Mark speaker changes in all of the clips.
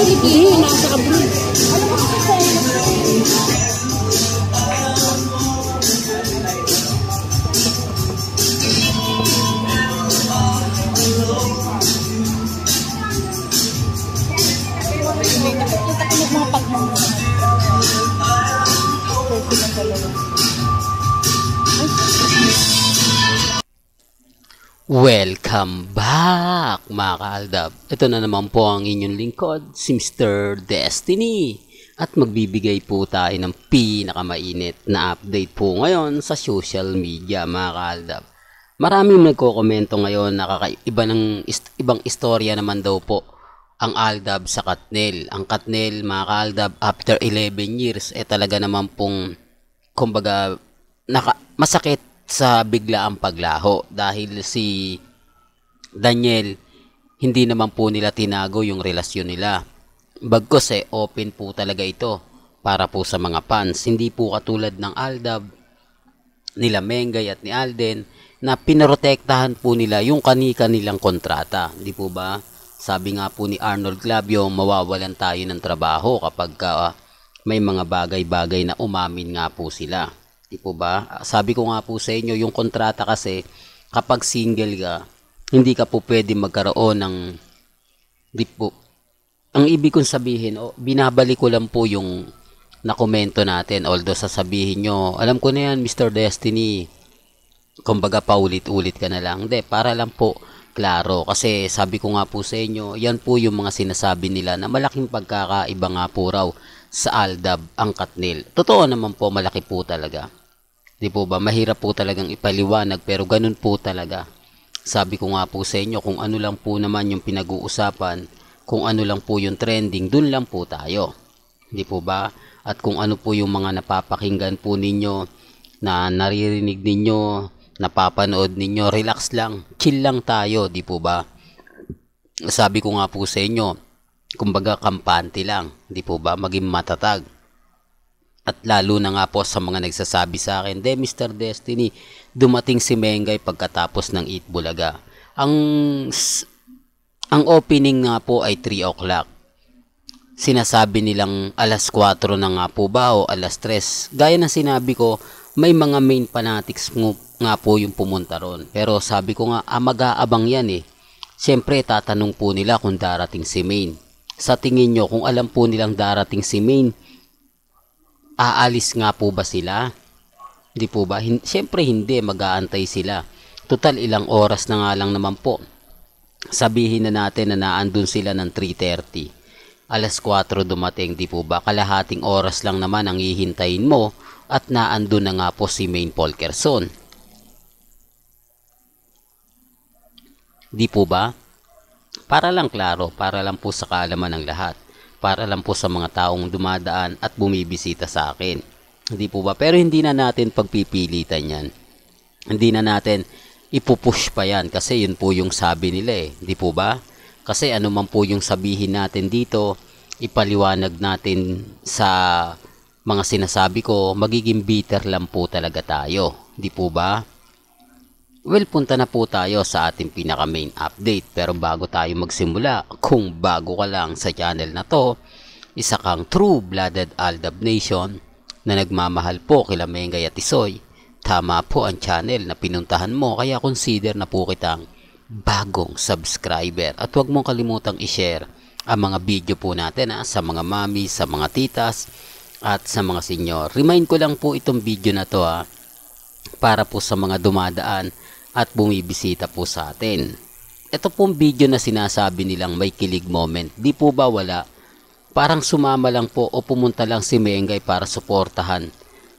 Speaker 1: Hindi, nasa abroad.
Speaker 2: Welcome back mga kaaldab. Ito na naman po ang inyong lingkod, si Mr. Destiny. At magbibigay po tayo ng pinakamainit na update po ngayon sa social media mga kaaldab. Maraming nagko-komento ngayon na kakaiba ng ibang istorya naman daw po ang Aldab sa Katnel. Ang Katnel mga kaaldab after 11 years talaga naman pong kumbaga masakit sa biglaang paglaho dahil si Daniel hindi naman po nila tinago yung relasyon nila. Bagkus open po talaga ito para po sa mga fans. Hindi po katulad ng Aldab nila Mengay at ni Alden na pinoprotektahan po nila yung kani-kanilang kontrata. Hindi po ba? Sabi nga po ni Arnold Clavio, mawawalan tayo ng trabaho kapag may mga bagay-bagay na umamin nga po sila. Di po ba? Sabi ko nga po sa inyo, yung kontrata kasi kapag single ka, hindi ka po pwede magkaroon ng di po. Ang ibig kong sabihin, binabalik ko lang po yung nakomento natin. Although sasabihin nyo, alam ko na yan Mr. Destiny, kumbaga paulit-ulit ka na lang. Hindi, para lang po klaro. Kasi sabi ko nga po sa inyo, yan po yung mga sinasabi nila na malaking pagkakaiba nga po raw sa Aldab ang Katnel. Totoo naman po, malaki po talaga. Di po ba? Mahirap po talagang ipaliwanag pero ganun po talaga. Sabi ko nga po sa inyo, kung ano lang po naman yung pinag-uusapan, kung ano lang po yung trending, dun lang po tayo. Di po ba? At kung ano po yung mga napapakinggan po ninyo, na naririnig ninyo, napapanood ninyo, relax lang, chill lang tayo, di po ba? Sabi ko nga po sa inyo, kumbaga kampante lang, di po ba? Maging matatag. At lalo na nga po sa mga nagsasabi sa akin, Mr. Destiny, dumating si Mengay pagkatapos ng Eat Bulaga. Ang opening nga po ay 3 o'clock. Sinasabi nilang alas 4 na nga po ba o alas 3. Gaya ng sinabi ko, may mga main fanatics nga po yung pumunta ron. Pero sabi ko nga, mag-aabang yan Siyempre, tatanong po nila kung darating si Main. Sa tingin nyo, kung alam po nilang darating si Main, aalis nga po ba sila? Di po ba? Siyempre hindi, mag-aantay sila. Total ilang oras na nga lang naman po. Sabihin na natin na naandun sila ng 3:30. Alas 4 dumating, di po ba? Kalahating oras lang naman ang hihintayin mo at naandun na nga po si Main Polkerson. Di po ba? Para lang klaro, para lang po sa kaalaman ng lahat. Para lang po sa mga taong dumadaan at bumibisita sa akin. Hindi po ba? Pero hindi na natin pagpipilitan yan. Hindi na natin ipupush pa yan kasi yun po yung sabi nila Hindi po ba? Kasi ano man po yung sabihin natin dito, ipaliwanag natin sa mga sinasabi ko, magiging bitter lang po talaga tayo. Hindi po ba? Well, punta na po tayo sa ating pinaka main update. Pero bago tayo magsimula, kung bago ka lang sa channel na to, isa kang true-blooded Aldab Nation na nagmamahal po kila Mengay at Isoy, tama po ang channel na pinuntahan mo, kaya consider na po kitang bagong subscriber. At huwag mong kalimutang i-share ang mga video po natin sa mga mami, sa mga titas, at sa mga senyor. Remind ko lang po itong video na to para po sa mga dumadaan at bumibisita po sa atin. Ito pong video na sinasabi nilang may kilig moment, di po ba wala? Parang sumama lang po o pumunta lang si Mengay para suportahan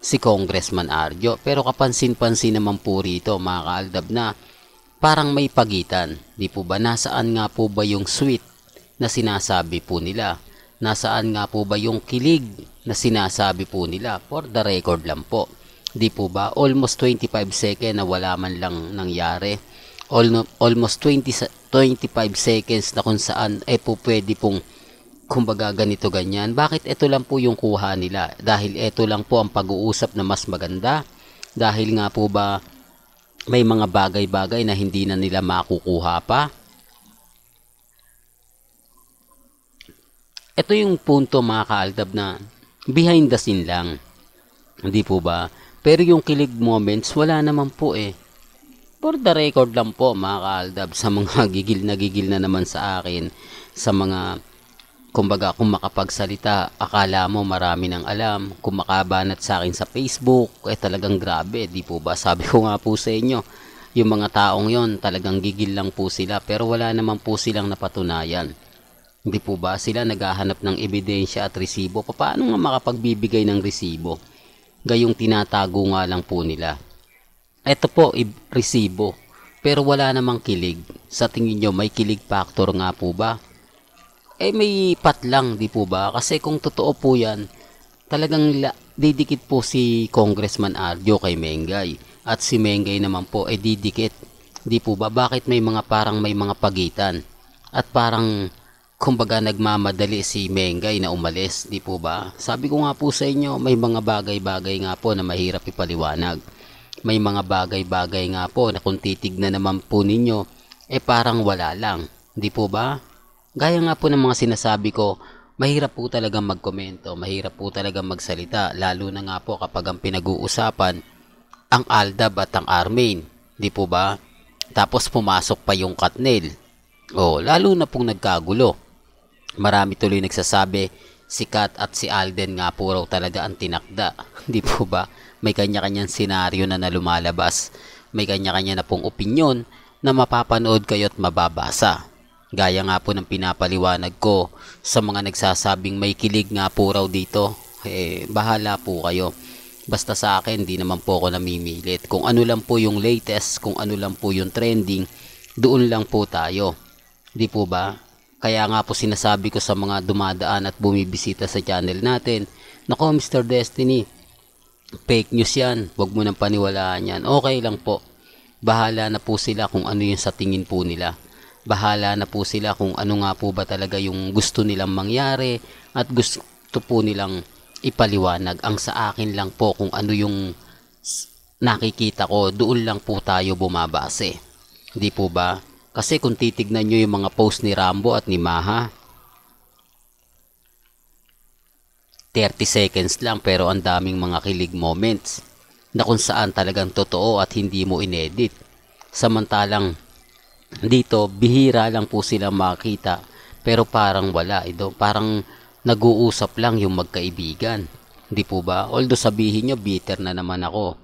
Speaker 2: si Congressman Arjo. Pero kapansin-pansin naman po rito mga kaaldab na parang may pagitan. Di po ba? Nasaan nga po ba yung sweet na sinasabi po nila? Nasaan nga po ba yung kilig na sinasabi po nila? For the record lang po. Di po ba? Almost 25 seconds na wala man lang nangyari. Almost 25 seconds na kung saan po pwede pong kumbaga ganito ganyan. Bakit ito lang po yung kuha nila? Dahil ito lang po ang pag-uusap na mas maganda? Dahil nga po ba may mga bagay-bagay na hindi na nila makukuha pa? Ito yung punto mga kaaldab na behind the scene lang. Hindi po ba? Pero yung kilig moments, wala naman po eh. For the record lang po mga kaaldab, sa mga gigil na naman sa akin, sa mga kumbaga kung makapagsalita, akala mo marami nang alam, kung makabanat sa akin sa Facebook, talagang grabe, di po ba? Sabi ko nga po sa inyo, yung mga taong yon talagang gigil lang po sila, pero wala naman po silang napatunayan. Hindi po ba? Sila naghahanap ng ebidensya at resibo. Paano nga makapagbibigay ng resibo? Gayong tinatago nga lang po nila. Ito po, resibo. Pero wala namang kilig. Sa tingin nyo, may kilig factor nga po ba? May pat lang, di po ba? Kasi kung totoo po yan, talagang didikit po si Congressman Arjo kay Mengay. At si Mengay naman po ay didikit. Di po ba? Bakit may mga parang may mga pagitan? At parang kumbaga nagmamadali si Mengay na umalis, di po ba? Sabi ko nga po sa inyo, may mga bagay-bagay nga po na mahirap ipaliwanag. May mga bagay-bagay nga po na kung titignan naman po ninyo, parang wala lang, di po ba? Gaya nga po ng mga sinasabi ko, mahirap po talaga magkomento, mahirap po talaga magsalita, lalo na nga po kapag ang pinag-uusapan, ang Aldab at ang Armain, di po ba? Tapos pumasok pa yung Katnel. Lalo na pong nagkagulo. Marami tuloy nagsasabi, si Kat at si Alden nga po raw talaga ang tinakda. Di po ba? May kanya-kanyang senaryo na lumalabas. May kanya-kanya na pong opinyon na mapapanood kayo at mababasa. Gaya nga po ng pinapaliwanag ko sa mga nagsasabing may kilig nga po raw dito. Bahala po kayo. Basta sa akin, di naman po ako namimilit. Kung ano lang po yung latest, kung ano lang po yung trending, doon lang po tayo. Di po ba? Kaya nga po sinasabi ko sa mga dumadaan at bumibisita sa channel natin, nako Mr. Destiny, fake news yan, wag mo nang paniwalaan yan. Okay lang po. Bahala na po sila kung ano yung sa tingin po nila. Bahala na po sila kung ano nga po ba talaga yung gusto nilang mangyari at gusto po nilang ipaliwanag. Ang sa akin lang po kung ano yung nakikita ko, doon lang po tayo bumabase. Di po ba? Kasi kung titignan nyo yung mga post ni Rambo at ni Maha, 30 seconds lang pero ang daming mga kilig moments na kung saan talagang totoo at hindi mo inedit. Samantalang dito, bihira lang po sila makita pero parang wala. Parang nag-uusap lang yung magkaibigan. Di po ba? Although sabihin nyo, bitter na naman ako.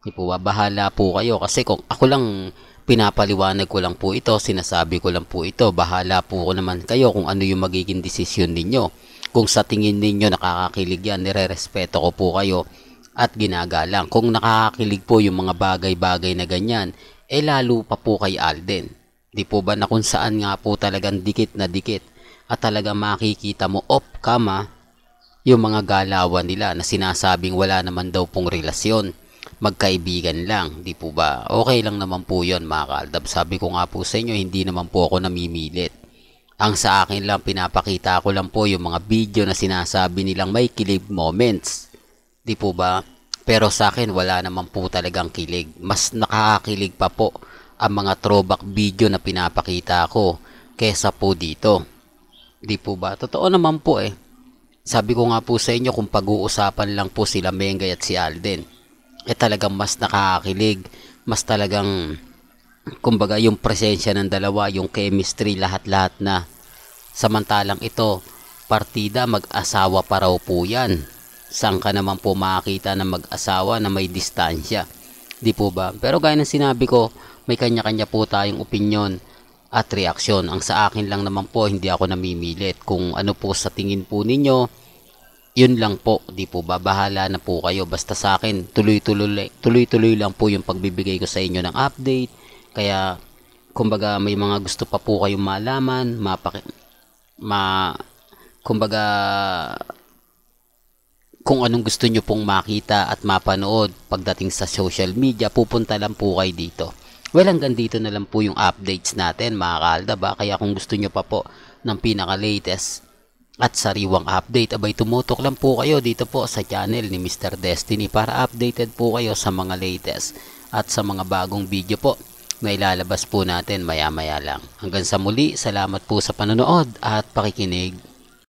Speaker 2: Di po ba? Bahala po kayo kasi kung ako lang pinapaliwanag ko lang po ito, sinasabi ko lang po ito, bahala po ko naman kayo kung ano yung magiging desisyon ninyo. Kung sa tingin ninyo nakakakilig yan, nire-respeto ko po kayo at ginagalang. Kung nakakakilig po yung mga bagay-bagay na ganyan, lalo pa po kay Alden. Di po ba na kung saan nga po talagang dikit na dikit at talaga makikita mo off-cama yung mga galawan nila na sinasabing wala naman daw pong relasyon. Magkaibigan lang, di po ba? Okay lang naman po yun mga kaaldab. Sabi ko nga po sa inyo, hindi naman po ako namimilit. Ang sa akin lang, pinapakita ko lang po yung mga video na sinasabi nilang may kilig moments. Di po ba? Pero sa akin, wala naman po talagang kilig. Mas nakakakilig pa po ang mga throwback video na pinapakita ko kesa po dito. Di po ba? Totoo naman po eh. Sabi ko nga po sa inyo kung pag-uusapan lang po sila Mengay at si Alden, talagang mas nakakakilig, mas talagang kumbaga yung presensya ng dalawa, yung chemistry, lahat-lahat na. Samantalang ito, partida, mag-asawa pa raw po yan. Saan ka naman po makakita ng mag-asawa na may distansya? Di po ba? Pero gaya ng sinabi ko, may kanya-kanya po tayong opinyon at reaksyon. Ang sa akin lang naman po, hindi ako namimilit. Kung ano po sa tingin po ninyo, yun lang po, di po ba? Bahala na po kayo. Basta sa akin, tuloy-tuloy lang po yung pagbibigay ko sa inyo ng update. Kaya, kumbaga, may mga gusto pa po kayong malaman, kumbaga, kung anong gusto nyo pong makita at mapanood pagdating sa social media, pupunta lang po kayo dito. Well, hanggang dito na lang po yung updates natin, mga kaaldab. Kaya kung gusto nyo pa po ng pinaka-latest at sariwang update, abay tumutok lang po kayo dito po sa channel ni Mr. Destiny para updated po kayo sa mga latest at sa mga bagong video po na ilalabas po natin maya-maya lang. Hanggang sa muli, salamat po sa panonood at pakikinig.